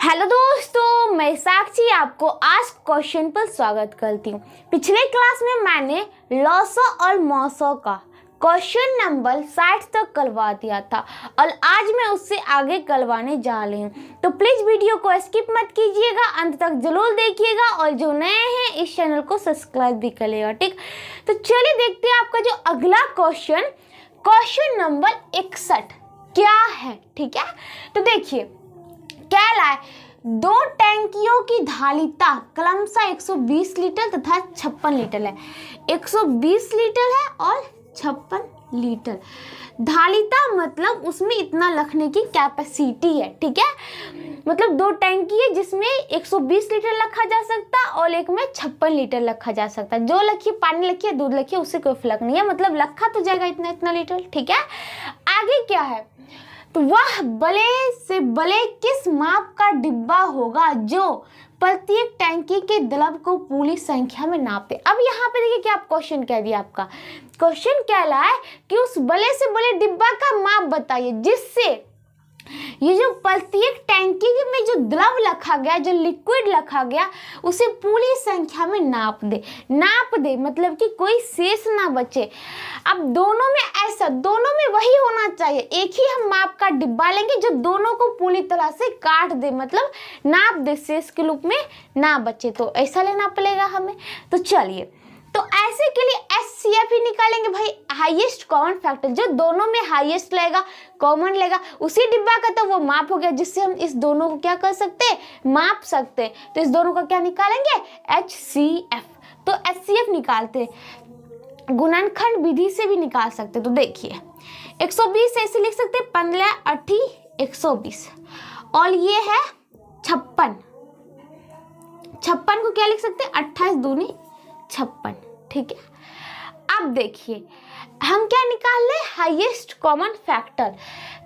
Hello दोस्तों, मैं साक्षी आपको आज क्वेश्चन पर स्वागत करती हूँ। पिछले क्लास में मैंने लॉसो और मौसो का क्वेश्चन नंबर 60 तक करवा दिया था और आज मैं उससे आगे करवाने जा रही हूँ। तो प्लीज़ वीडियो को स्किप मत कीजिएगा, अंत तक जरूर देखिएगा और जो नए हैं इस चैनल को सब्सक्राइब भी कर लेगा। ठीक, तो चलिए देखते हैं आपका जो अगला क्वेश्चन नंबर 61 क्या है। ठीक है, तो देखिए क्या लाए, दो टैंकियों की धारिता क्रमशः 120 लीटर तथा 56 लीटर है। 120 लीटर है और 56 लीटर। धारिता मतलब उसमें इतना रखने की कैपेसिटी है। ठीक है, मतलब दो टैंकी है जिसमें 120 लीटर रखा जा सकता और एक में 56 लीटर रखा जा सकता। जो रखिए, पानी रखिए, दूध रखिए, उससे कोई फर्क नहीं है, मतलब रखा तो जाएगा इतना इतना लीटर। ठीक है, आगे क्या है, तो वह बड़े से बड़े किस माप का डिब्बा होगा जो प्रत्येक टैंकी के द्रव को पूरी संख्या में नापे। अब यहाँ पे देखिए क्या आप क्वेश्चन कह दिया, आपका क्वेश्चन क्या है कि उस बड़े से बड़े डिब्बा का माप बताइए जिससे ये जो प्रत्येक टैंकी में जो द्रव रखा गया, जो लिक्विड रखा गया, उसे पूरी संख्या में नाप दे मतलब कि कोई शेष ना बचे। अब दोनों में वही होना चाहिए, एक ही हम माप का डिब्बा लेंगे जो दोनों को पूरी तरह से काट दे, मतलब नाप दे, शेष के रूप में ना बचे। तो ऐसा लेना पड़ेगा हमें। तो चलिए, तो ऐसे के लिए HCF ही निकालेंगे भाई, हाईएस्ट कॉमन फैक्टर, जो दोनों में हाईएस्ट लेगा, कॉमन लेगा, उसी डिब्बा का तो वो माप हो गया जिससे हम इस दोनों को क्या कर सकते हैं, माप सकते हैं। तो इस दोनों का क्या निकालेंगे, HCF। तो HCF निकालते हैं, गुणनखंड विधि से भी निकाल सकते हैं। तो देखिए 120 ऐसे लिख सकते हैं, 15 80 120 और ये है 56 को क्या लिख सकते हैं, 28 दूनी 56। ठीक है, अब देखिए हम क्या निकाल ले, हाईएस्ट कॉमन फैक्टर।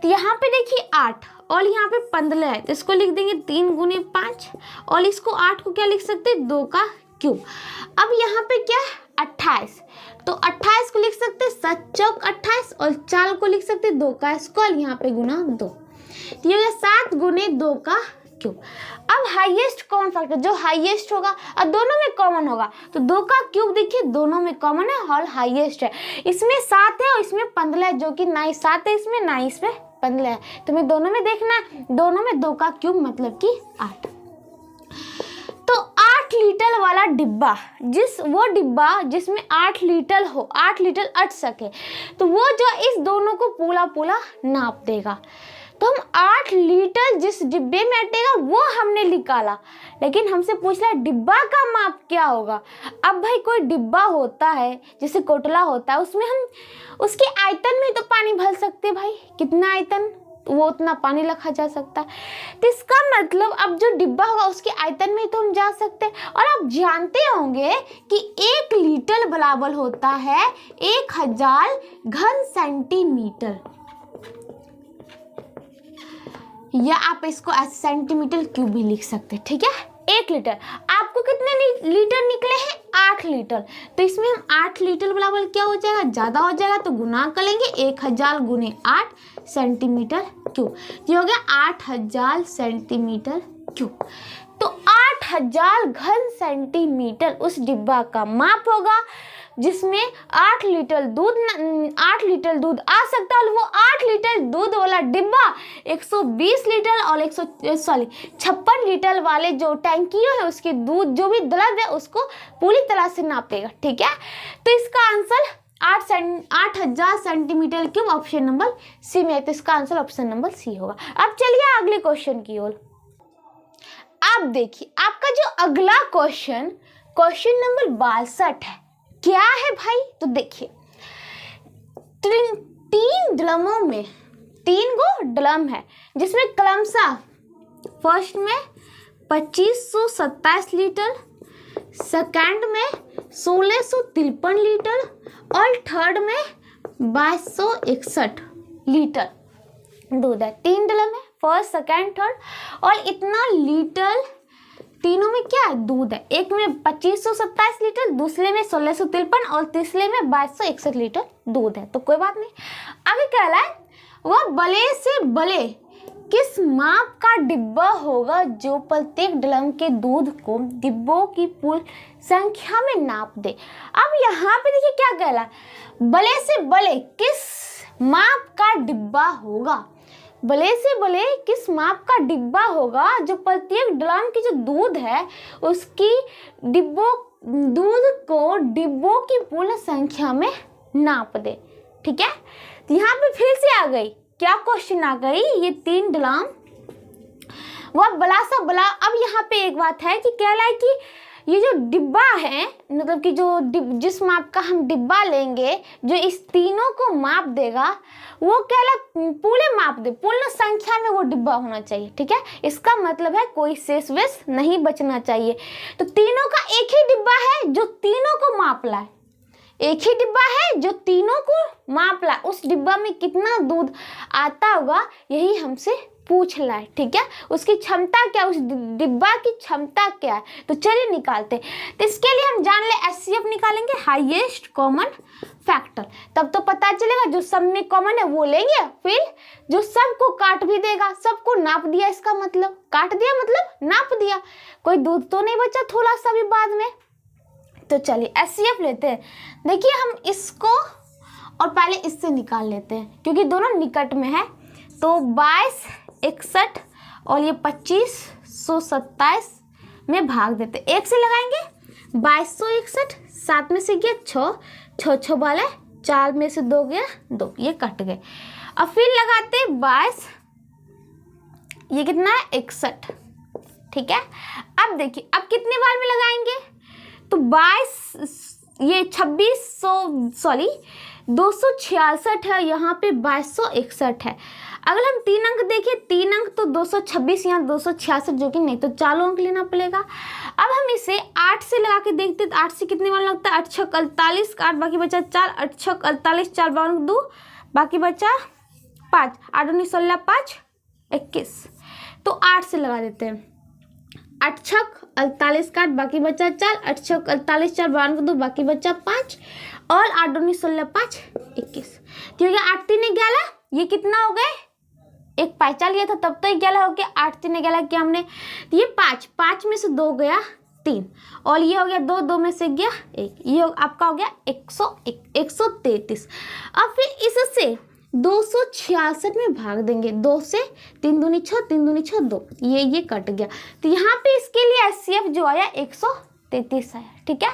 तो यहाँ पे देखिए 8 और यहाँ पे 15 है, तो इसको लिख देंगे 3 गुने 5 और इसको 8 को क्या लिख सकते हैं, 2 का क्यूब। अब यहाँ पे क्या है 28, तो 28 को लिख सकते हैं 7 चौक 28 और 4 को लिख सकते हैं 2 का स्क्वायर, यहाँ पे गुना 2, तो ये 7 गुने 2 का क्यूब। अब हाईएस्ट कॉमन फैक्टर जो हाईएस्ट होगा और दोनों में कॉमन होगा, तो 2 का क्यूब देखिए दोनों में कॉमन है और हाईएस्ट है। इसमें 7 है और इसमें 15 है, जो कि ना ही 7 है इसमें, ना ही इसमें 15 है। तो मैं दोनों में देखना है, दोनों में 2 का क्यूब मतलब कि 8। तो 8 लीटर वाला डिब्बा, वो डिब्बा जिसमें 8 लीटर हो, 8 लीटर अट सके, तो वो जो इस दोनों को पूरा नाप देगा। तो हम 8 लीटर जिस डिब्बे में अटेगा वो हमने निकाला, लेकिन हमसे पूछ रहा है डिब्बा का माप क्या होगा। अब भाई कोई डिब्बा होता है जैसे कोटला होता है, उसमें हम उसके आयतन में तो पानी भर सकते हैं भाई, कितना आयतन, वो उतना पानी रखा जा सकता है। तो इसका मतलब अब जो डिब्बा होगा उसके आयतन में तो हम जा सकते हैं। और आप जानते होंगे कि 1 लीटर बराबर होता है 1000 घन सेंटीमीटर, या आप इसको सेंटीमीटर क्यूब भी लिख सकते हैं। ठीक है, 1 लीटर आपको कितने लीटर निकले हैं, 8 लीटर। तो इसमें हम 8 लीटर बराबर क्या हो जाएगा, ज़्यादा हो जाएगा तो गुना करेंगे, 1000 गुने 8 सेंटीमीटर क्यूब, ये हो गया 8000 सेंटीमीटर क्यूब। तो 8000 घन सेंटीमीटर उस डिब्बा का माप होगा जिसमें 8 लीटर दूध आ सकता है। और वो 8 लीटर दूध वाला डिब्बा 120 लीटर और 56 लीटर वाले जो टैंकियों है उसके दूध जो भी द्रव है उसको पूरी तरह से नापेगा। ठीक है, तो इसका answer 8000 centimetre cube option number C में है। तो इसका आंसर ऑप्शन नंबर सी होगा। अब चलिए अगले क्वेश्चन की ओर। अब देखिए आपका जो अगला क्वेश्चन नंबर 62 है, क्या है भाई। तो देखिए 3 ड्रमों में 3 गो ड्रम है जिसमें क्रमशः फर्स्ट में 2527 लीटर, सेकंड में 1653 लीटर और थर्ड में 2261 लीटर दूध है। 3 ड्रम है, फर्स्ट सेकंड थर्ड, और इतना लीटर तीनों में क्या है, दूध है। एक में 2527 लीटर, दूसरे में 1653 और तीसरे में 2261 लीटर दूध है। तो कोई बात नहीं। आगे क्या है, वह बड़े से बड़े किस माप का डिब्बा होगा जो प्रत्येक ड्रम के दूध को डिब्बों की कुल संख्या में नाप दे। अब यहाँ पे देखिए क्या कह रहा है, बड़े से बड़े किस माप का डिब्बा होगा, बड़े से बड़े किस माप का डिब्बा होगा जो प्रत्येक ड्रम की जो दूध है उसकी दूध को डिब्बों की पूर्ण संख्या में नाप दे। ठीक है, तो यहाँ पे फिर से आ गई, क्या क्वेश्चन आ गई, ये 3 ड्रम वह बड़ा सा बड़ा। अब यहाँ पे एक बात है कि कह रहा है कि ये जो डिब्बा है, मतलब कि जो जिस माप का हम डिब्बा लेंगे जो इस तीनों को माप देगा वो कह रहा पूरे माप दे, पूर्ण संख्या में वो डिब्बा होना चाहिए। ठीक है, इसका मतलब है कोई शेष वेश नहीं बचना चाहिए। तो तीनों का एक ही डिब्बा है जो तीनों को माप लाए, एक ही डिब्बा है जो तीनों को माप ला, उस डिब्बा में कितना दूध आता होगा यही हमसे पूछ रहा है। ठीक है, उसकी क्षमता क्या, उस डिब्बा की क्षमता क्या है, तो चलिए निकालते। तो इसके लिए हम जान ले HCF निकालेंगे, हाईएस्ट कॉमन फैक्टर, तब तो पता चलेगा जो सब में कॉमन है वो लेंगे, फिर जो सबको काट भी देगा, सबको नाप दिया, इसका मतलब काट दिया मतलब नाप दिया, कोई दूध तो नहीं बचा थोड़ा सा भी बाद में। तो चलिए HCF लेते हैं। देखिए हम इसको और पहले इससे निकाल लेते हैं क्योंकि दोनों निकट में है। तो 22, 61 और ये 2527 में भाग देते, एक से लगाएंगे 2261, 7 में से गया 6, 6 6 वाले 4 में से 2 गया 2, ये कट गए। अब फिर लगाते 22, ये कितना है 61। ठीक है, अब देखिए अब कितने बार में लगाएंगे, तो 266 है, यहाँ पे 2261 है। अगर हम 3 अंक देखें, 3 अंक तो 226, यहाँ 266 जो कि नहीं, तो 4 अंक लेना पड़ेगा। अब हम इसे 8 से लगा के देखते, तो 8 से कितने बार लगता है, 8 6 48, 8 बाकी बचा 4, 8 6 48, 4 बार 2, बाकी बचा 5, 8 19 16 5 21, तो 8 से लगा देते हैं। 8 6 48 का 8 बाकी बचा 4, 8 6 48 4 52 2 बाकी बचा 5 और 8 19 16 5 21, तो हो गया 8 3 11, ये कितना हो गए, एक पैचा लिया था तब तो 11 हो गया, 8 3 11 किया हमने, तो ये 5 में से 2 गया 3 और ये हो गया 2 2 में से गया 1, ये आपका हो गया 133। अब फिर इससे 266 में भाग देंगे, 2 से 3 दूनी 6, 3 दूनी 6 2, ये कट गया, तो यहाँ पे इसके लिए HCF जो आया 133 आया। ठीक है,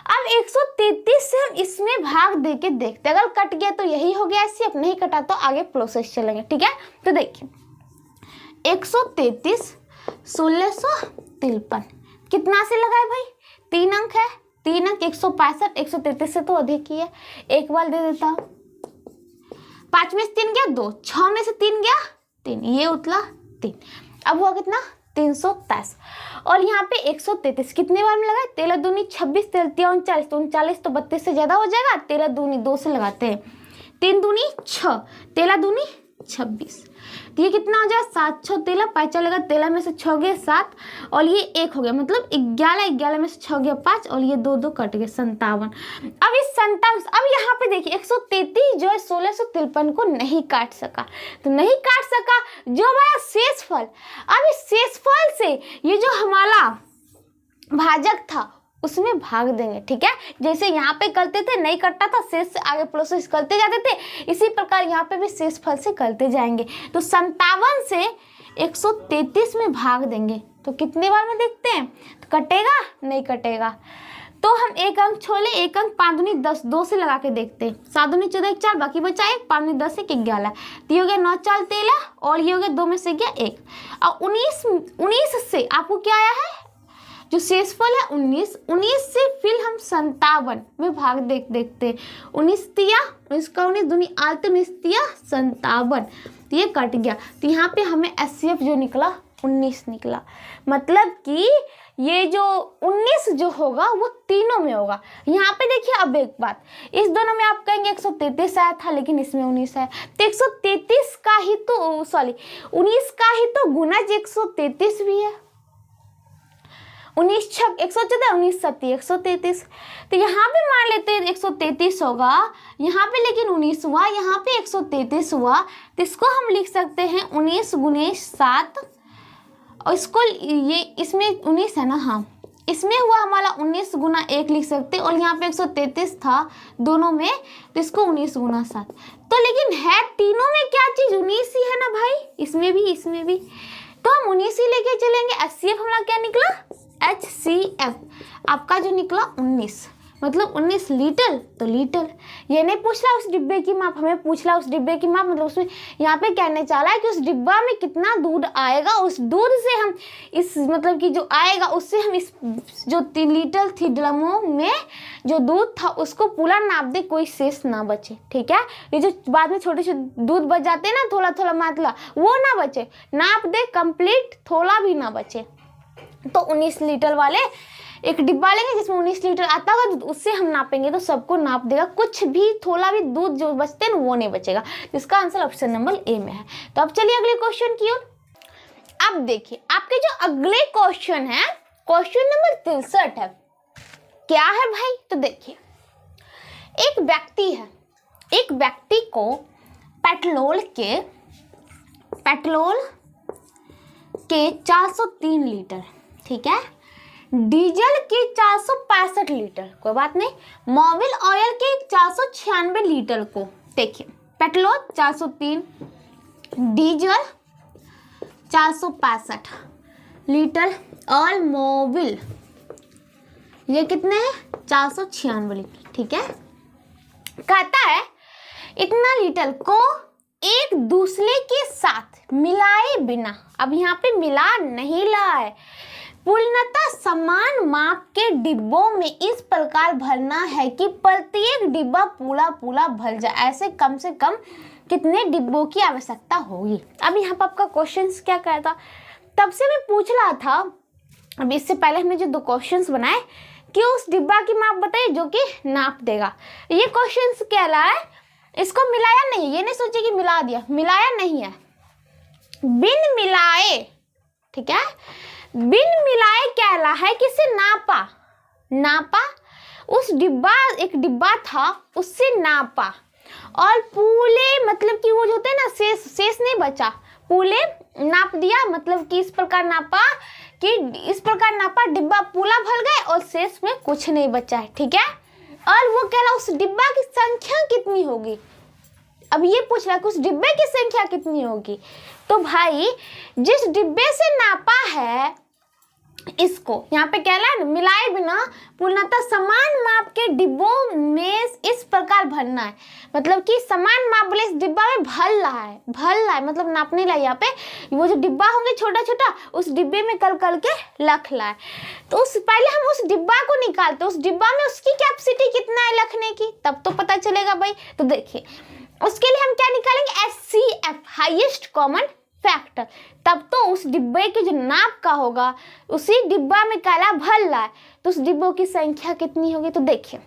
अब 133 से हम इसमें भाग दे के देखते, अगर कट गया तो यही हो गया HCF, नहीं कटा तो आगे प्रोसेस चलेंगे। ठीक है, तो देखिए 133 1653 कितना से लगाए भाई, 3 अंक है, 3 अंक 165, 133 से तो अधिक ही है, एक बार दे देता हूँ। 5 में से 3 गया 2, 6 में से 3 गया 3, ये उतला 3, अब हुआ कितना 323 और यहाँ पे 133 कितने बार में लगाए, 13 दूनी 26, 13 39, तो 39 तो 32 से ज़्यादा हो जाएगा, 13 दूनी 2 से लगाते हैं, 3 दूनी 6, 13 दूनी 26, तो ये कितना हो जाएगा 7 6 13, 5 चलेगा 13 में से 6 गए 7 और ये 1 हो गया, मतलब 11, 11 में से 6 गया 5 और ये 2 2 कट गए 57। अब इस 57, अब यहाँ पे देखिए 133 जो है 1653 को नहीं काट सका, तो नहीं काट सका जो हमारा शेषफल। अब इस शेषफल से ये जो हमारा भाजक था उसमें भाग देंगे। ठीक है, जैसे यहाँ पे करते थे नहीं कटता था, शेष से आगे प्रोसेस करते जाते थे, इसी प्रकार यहाँ पे भी शेषफल से करते जाएंगे। तो 57 से 133 में भाग देंगे तो कितने बार में देखते हैं, तो कटेगा नहीं कटेगा, तो हम एक अंक छोड़े, एक अंक 5 दूनी 10, 2 से लगा के देखते हैं, 7 दूनी 14 1 4 बाकी बचा 1, 5 दूनी 10 1 11, तो ये हो गया 9 4 13 और ये हो गया 2 में से गया 1 और 19 से आपको क्या आया है, जो शेषफल है 19 से फिर हम 57 में भाग देखते 19 तिया 19 का 19 दूनी 8 19 तिया 57, तो ये कट गया, तो यहाँ पे हमें HCF जो निकला 19 निकला, मतलब कि ये जो 19 जो होगा वो तीनों में होगा। यहाँ पे देखिए अब एक बात, इस दोनों में आप कहेंगे 133 आया था लेकिन इसमें 19 है, तो 133 का ही तो 19 का ही तो गुणज 133 भी है, 19 छक 114, 19 सत्ती 133। तो यहाँ पे मान लेते हैं 133 होगा, यहाँ पे लेकिन 19 हुआ, यहाँ पे 133 हुआ, तो इसको हम लिख सकते हैं 19 गुने 7, और इसको ये इसमें 19 है ना, हाँ इसमें हुआ हमारा 19 गुना 1 लिख सकते, और यहाँ पे 133 था दोनों में, तो इसको 19 गुना 7। तो लेकिन है तीनों में क्या चीज़ 19 ही है ना भाई, इसमें भी इसमें भी, तो हम 19 ही लेके चलेंगे। HCF हमारा क्या निकला, HCF आपका जो निकला 19, मतलब 19 लीटर, तो लीटर। ये नहीं पूछ रहा उस डिब्बे की माप, हमें पूछ रहा उस डिब्बे की माप, मतलब उसमें यहाँ पे कहने चाह रहा है कि उस डिब्बा में कितना दूध आएगा, उस दूध से हम इस मतलब कि जो आएगा उससे हम इस जो 3 लीटर थी ड्रमों में जो दूध था उसको पूरा नाप दे, कोई शेष ना बचे। ठीक है, ये जो बाद में छोटे छोटे दूध बच जाते हैं ना, थोड़ा थोड़ा मात्रा, वो ना बचे, नाप दे कंप्लीट, थोड़ा भी ना बचे। तो 19 लीटर वाले एक डिब्बा लेंगे जिसमें 19 लीटर आता होगा, तो उससे हम नापेंगे तो सबको नाप देगा, कुछ भी थोड़ा भी दूध जो बचते हैं वो नहीं बचेगा। इसका आंसर ऑप्शन नंबर ए में है। तो अब चलिए अगले क्वेश्चन की ओर। अब देखिए आपके जो अगले क्वेश्चन है, क्वेश्चन नंबर 63 है। क्या है भाई, तो देखिए एक व्यक्ति है, एक व्यक्ति को पेट्रोल के 403 लीटर, ठीक है, डीजल के 465 लीटर, कोई बात नहीं, मोबिल ऑयल के 496 लीटर को, देखिए पेट्रोल 403, डीजल 465 लीटर और मोबिल ये कितने हैं 496 लीटर। ठीक है, कहता है इतना लीटर को एक दूसरे के साथ मिलाए बिना, अब यहाँ पे मिला नहीं रहा है, पूर्णतः समान माप के डिब्बों में इस प्रकार भरना है कि प्रत्येक डिब्बा पूरा पूरा भर जाए। ऐसे कम से कम कितने डिब्बों की आवश्यकता होगी। अब यहाँ पर आपका क्वेश्चन क्या कहता, तब से मैं पूछ रहा था, अब इससे पहले हमने जो 2 क्वेश्चंस बनाए कि उस डिब्बा की माप बताइए जो कि नाप देगा। ये क्वेश्चन कह रहा है इसको मिलाया नहीं, ये नहीं सोचिए कि मिला दिया, मिलाया नहीं है, बिन मिलाए, ठीक है, बिन मिलाए कह रहा है कि इसे नापा उस डिब्बा, एक डिब्बा था उससे नापा, और पूरे मतलब कि वो जो होते हैं ना शेष नहीं बचा, पूरे नाप दिया, मतलब कि इस प्रकार नापा डिब्बा पूरा भर गए और शेष में कुछ नहीं बचा है। ठीक है, और वो कह रहा उस डिब्बा की संख्या कितनी होगी। अब ये पूछ रहा है कि उस डिब्बे की संख्या कितनी होगी, तो भाई जिस डिब्बे से नापा है इसको यहाँ पे कह रहा है मिलाए बिना पूर्णतः समान माप के डिब्बों में इस प्रकार भरना है, मतलब कि समान माप वाले इस डिब्बा में भर रहा है मतलब नापने ला, यहाँ पे वो जो डिब्बा होंगे छोटा छोटा उस डिब्बे में कल के रख रहा है। तो उस पहले हम उस डिब्बा को निकालते, उस डिब्बा में उसकी कैपेसिटी कितना है रखने की, तब तो पता चलेगा भाई। तो देखिए उसके लिए हम क्या निकालेंगे, HCF हाईएस्ट कॉमन फैक्टर, तब तो उस डिब्बे के जो नाप का होगा उसी डिब्बा में काला भर रहा है तो उस डिब्बों की संख्या कितनी होगी। तो देखिए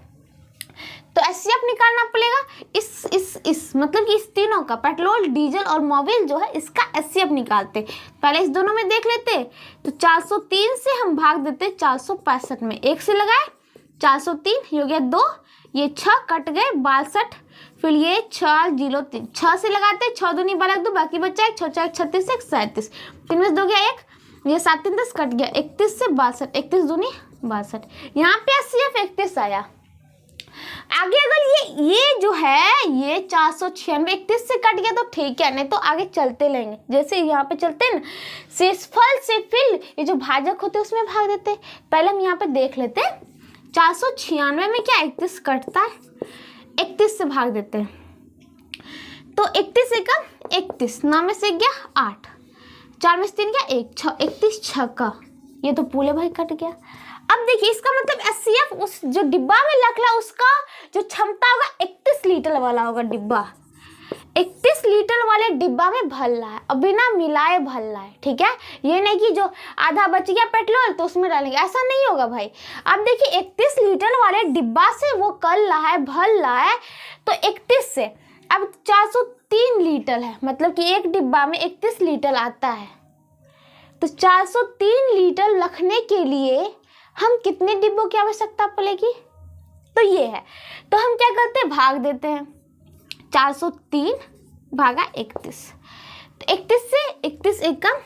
तो HCF निकालना पड़ेगा, इस मतलब कि इस तीनों का पेट्रोल डीजल और मोबिल जो है इसका HCF निकालते। पहले इस दोनों में देख लेते, तो 403 से हम भाग देते 465 में, 1 से लगाए 403 हो गया 2, ये 6 कट गए 62, फिर ये 403 6 से लगाते 6 दूनी 12 2, बाकी बचा 1 6 4 36 1 37, 3 में 2 गया 1, ये 7 3 10 कट गया 31 से 62, 31 दूनी 62, यहाँ पे HCF 31 आया। आगे अगर ये जो है ये 496 31 से कट गया तो ठीक है, नहीं तो आगे चलते लेंगे, जैसे यहाँ पे चलते हैं ना, शेषफल से फिर ये जो भाजक होते हैं उसमें भाग देते। पहले हम यहाँ पे देख लेते हैं 496 में क्या 31 कटता है, 31 से भाग देते हैं, तो 31 से कम 31, 9 में से गया 8, 4 में से 3 गया 1, 6 31 6 का, ये तो पूरे भाई कट गया। अब देखिए इसका मतलब HCF उस जो डिब्बा में रख ला उसका जो क्षमता होगा 31 लीटर वाला होगा डिब्बा, 31 लीटर वाले डिब्बा में भर रहा है और बिना मिलाए भर रहा है। ठीक है, ये नहीं कि जो आधा बच गया पेट्रोल तो उसमें डालेंगे, ऐसा नहीं होगा भाई। अब देखिए 31 लीटर वाले डिब्बा से वो कर रहा है भर रहा है, तो 31 से अब 403 लीटर है, मतलब कि एक डिब्बा में 31 लीटर आता है, तो 403 लीटर रखने के लिए हम कितने डिब्बों की आवश्यकता पड़ेगी? तो ये है, तो हम क्या करते हैं, भाग देते हैं। 403 भागा 31, तो 31 से 31 एक कम,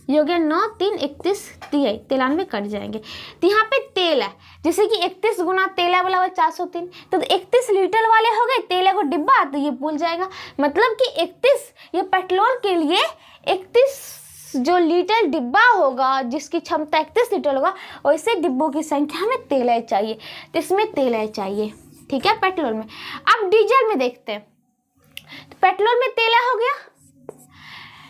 ये हो गया 9, 3, 31, 93 कट जाएंगे। तो यहाँ पे तेल है, जैसे कि 31 गुना तेल है वाला 403, तो 31 लीटर वाले हो गए, तेल को डिब्बा, तो ये भूल जाएगा। मतलब कि 31 ये पेट्रोल के लिए 31 जो लीटर डिब्बा होगा, जिसकी क्षमता 31 लीटर होगा, वैसे डिब्बों की संख्या हमें तेल चाहिए, तो इसमें तेल चाहिए। ठीक है, पेट्रोल में। अब डीजल में देखते हैं, तो पेट्रोल में तेल हो गया,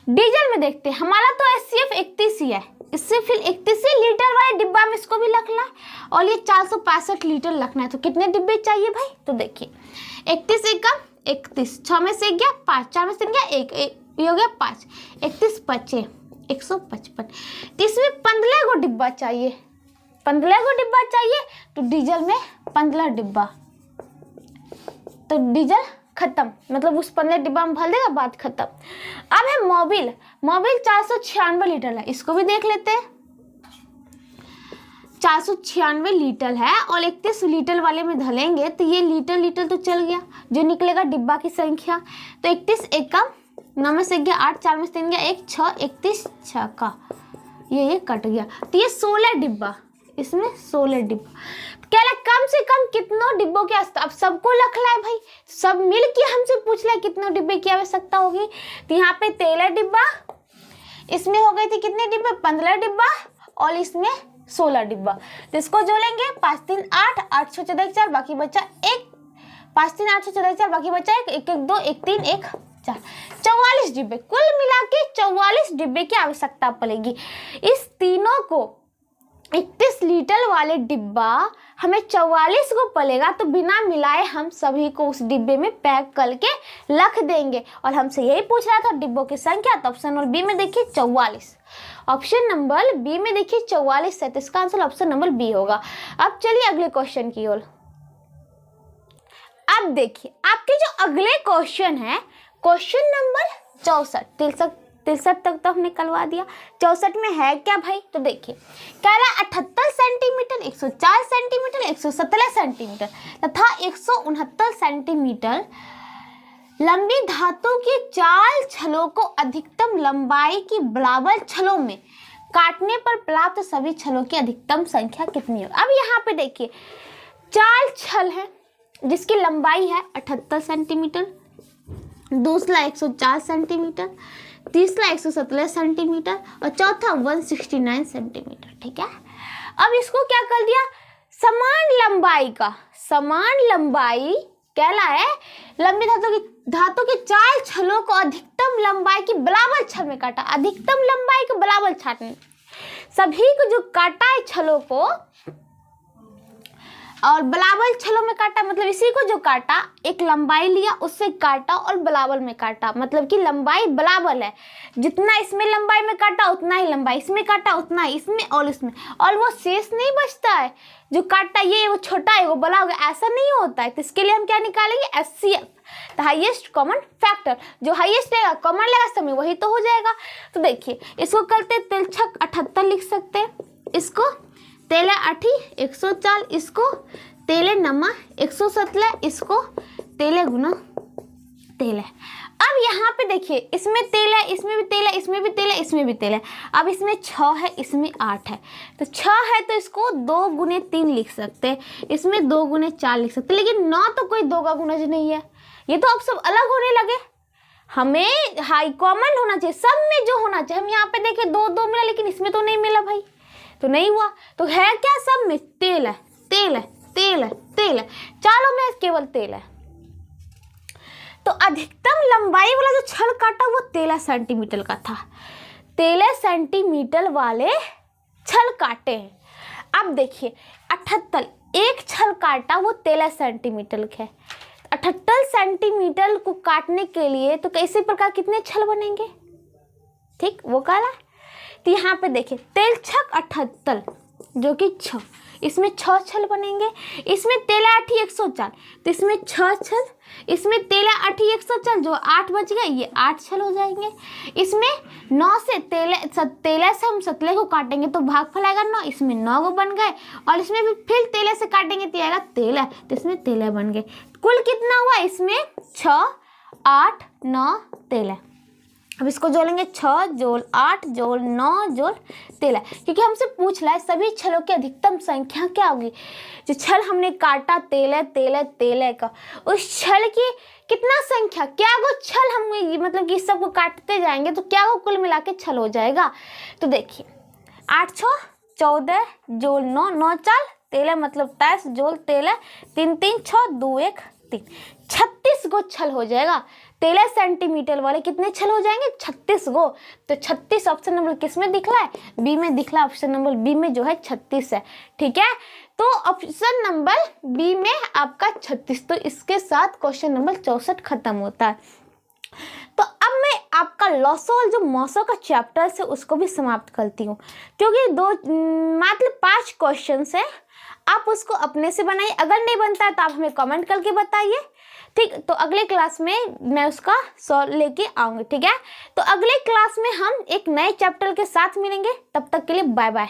डीजल में देखते हैं, हमारा तो SCF 31 ही है, इससे फिर 31 लीटर वाले डिब्बा में इसको भी रखना है, और ये 465 लीटर रखना है। तो कितने डिब्बे चाहिए भाई? तो देखिए 31 एक कम 31, 6 में से गया 5, 4 में से गया 1, ये हो गया 5, 31 5 155, तो इसमें 15 को डिब्बा चाहिए, 15 को डिब्बा चाहिए, तो डीजल में 15 डिब्बा, तो डीजल खत्म, मतलब उस 15 डिब्बा में भर देगा, बात खत्म। अब है मोबिल, मोबिल 496 लीटर है, इसको भी देख लेते हैं। 496 लीटर है और 31 लीटर वाले में धलेंगे, तो ये लीटर तो चल गया, जो निकलेगा डिब्बा की संख्या, तो 31 एक कम, 9 में से गया 8, 4 में से 3 गया 1, 6, 31 6 का ये कट गया, तो ये 16 डिब्बा, इसमें 16 डिब्बा। क्या लगा, कम से कम कितनों डिब्बों की आवश्यकता? अब सबको रखना है भाई, सब मिल के हमसे पूछ रहा है कितनों डिब्बे की आवश्यकता होगी। तो यहाँ पे 13 डिब्बा, इसमें हो गई थी कितने डिब्बे, 15 डिब्बा, और इसमें 16 डिब्बा। तो इसको जोड़ेंगे, 5 3 8, 8 6 14 4, बाकी बचा 1, 5 3 8 6 14 4, बाकी बचा 1, 1 1 2 1 3 1 4, 44 डिब्बे, कुल मिला के 44 डिब्बे की आवश्यकता पड़ेगी। इस तीनों को 31 लीटर वाले डिब्बा हमें 44 को पड़ेगा, तो बिना मिलाए हम सभी को उस डिब्बे में पैक करके रख देंगे। और हमसे यही पूछ रहा था डिब्बों की संख्या, तो ऑप्शन नंबर बी में देखिए 44, ऑप्शन नंबर बी में देखिए 44 है, तो इसका आंसर ऑप्शन नंबर बी होगा। अब चलिए अगले क्वेश्चन की ओर। अब देखिए आपके जो अगले क्वेश्चन है, क्वेश्चन नंबर 64, 63 तक तो हमने करवा दिया, 64 में है क्या भाई? तो देखिए कह रहा है 78 सेंटीमीटर, 104 सेंटीमीटर, 117 सेंटीमीटर तथा 169 सेंटीमीटर लंबी धातु की 4 छलों को अधिकतम लंबाई की बराबर छलों में काटने पर प्राप्त सभी छलों की अधिकतम संख्या कितनी है? अब यहाँ पे देखिए 4 छल है जिसकी लंबाई है 78 सेंटीमीटर, दूसरा 104 सेंटीमीटर, तीसरा 117 सेंटीमीटर और चौथा 169 सेंटीमीटर। ठीक है, अब इसको क्या कर दिया, समान लंबाई कहला है लंबी धातु की 4 छलों को अधिकतम लंबाई की बराबर छल में काटा। अधिकतम लंबाई के बराबर छाटने, सभी को जो काटा है छलों को और बराबर छलों में काटा, मतलब इसी को जो काटा, एक लंबाई लिया उससे काटा और बराबर में काटा, मतलब कि लंबाई बराबर है, जितना इसमें लंबाई में काटा उतना ही लंबाई इसमें काटा, उतना ही इसमें और इसमें, और वो शेष नहीं बचता है, जो काटा ये वो छोटा है वो बड़ा होगा, ऐसा नहीं होता है। तो इसके लिए हम क्या निकालेंगे, HCF, the highest common factor, जो हाईएस्ट रहेगा कॉमन लेगा समय वही तो हो जाएगा। तो देखिए इसको करते तिलछक 78 लिख सकते हैं, इसको तेले 8 104, इसको तेले नमा 117, इसको तेले गुना तेल है। अब यहाँ पे देखिए इसमें तेल है, इसमें भी तेल है, इसमें भी तेल है, इसमें भी तेल है। अब इसमें 6 है, इसमें 8 है, तो 6 है तो इसको 2 गुने 3 लिख सकते हैं, इसमें 2 गुने 4 लिख सकते हैं, लेकिन 9 तो कोई 2 का गुणज नहीं है, ये तो अब सब अलग होने लगे। हमें हाई कॉमन होना चाहिए, सब में जो होना चाहिए। हम यहाँ पे देखे 2 2 मिला, लेकिन इसमें तो नहीं मिला भाई, तो नहीं हुआ। तो है क्या, सब में तेल है, तेल है, तेल है, तेल है, चारों में केवल तेल है। तो अधिकतम लंबाई वाला जो छल काटा वो 13 सेंटीमीटर का था, 13 सेंटीमीटर वाले छल काटे हैं। अब देखिए 78 एक छल काटा वो 13 सेंटीमीटर है, 78 सेंटीमीटर को काटने के लिए तो कैसे प्रकार कितने छल बनेंगे, ठीक वो काला। तो यहाँ पे देखिए तिलछक 78 जो कि 6, इसमें 6 छल बनेंगे। इसमें तेला आठी 104, तो इसमें 6 छल, इसमें तेला आठी 104 जो 8 बच गए, ये 8 छल हो जाएंगे। इसमें 9 से तेला से हम सतले को काटेंगे तो भागफल आएगा 9, इसमें 9 गो बन गए। और इसमें भी फिर तेले से काटेंगे तो आएगा तेला, तो इसमें तेला बन गए। कुल कितना हुआ इसमें 6, 8, 9 तेला। अब इसको जोड़ेंगे 6 जोड़ 8 जोड़ 9 जोड़ 13, क्योंकि हमसे पूछ रहा है सभी छलों की अधिकतम संख्या क्या होगी। जो छल हमने काटा तेले का, उस छल की कितना संख्या, क्या वो छल हम मतलब कि सबको काटते जाएंगे तो क्या वो कुल मिला के छल हो जाएगा। तो देखिए 8 6 14 जोड़ 9 9 4 13 मतलब 23 जोड़ 13 3 3 6 2 1 3, 36 गो छल हो जाएगा। 13 सेंटीमीटर वाले कितने छल हो जाएंगे 36 गो। तो 36 ऑप्शन नंबर किस में दिख रहा है, बी में दिख रहा है। ऑप्शन नंबर बी में जो है 36 है। ठीक है, तो ऑप्शन नंबर बी में आपका 36। तो इसके साथ क्वेश्चन नंबर 64 खत्म होता है। तो अब मैं आपका लॉसो और जो मॉसो का चैप्टर है उसको भी समाप्त करती हूँ, क्योंकि मात्र 5 क्वेश्चन है। आप उसको अपने से बनाइए, अगर नहीं बनता है तो आप हमें कमेंट करके बताइए। ठीक, तो अगले क्लास में मैं उसका सॉल्व लेके आऊँगी। ठीक है, तो अगले क्लास में हम एक नए चैप्टर के साथ मिलेंगे। तब तक के लिए बाय बाय।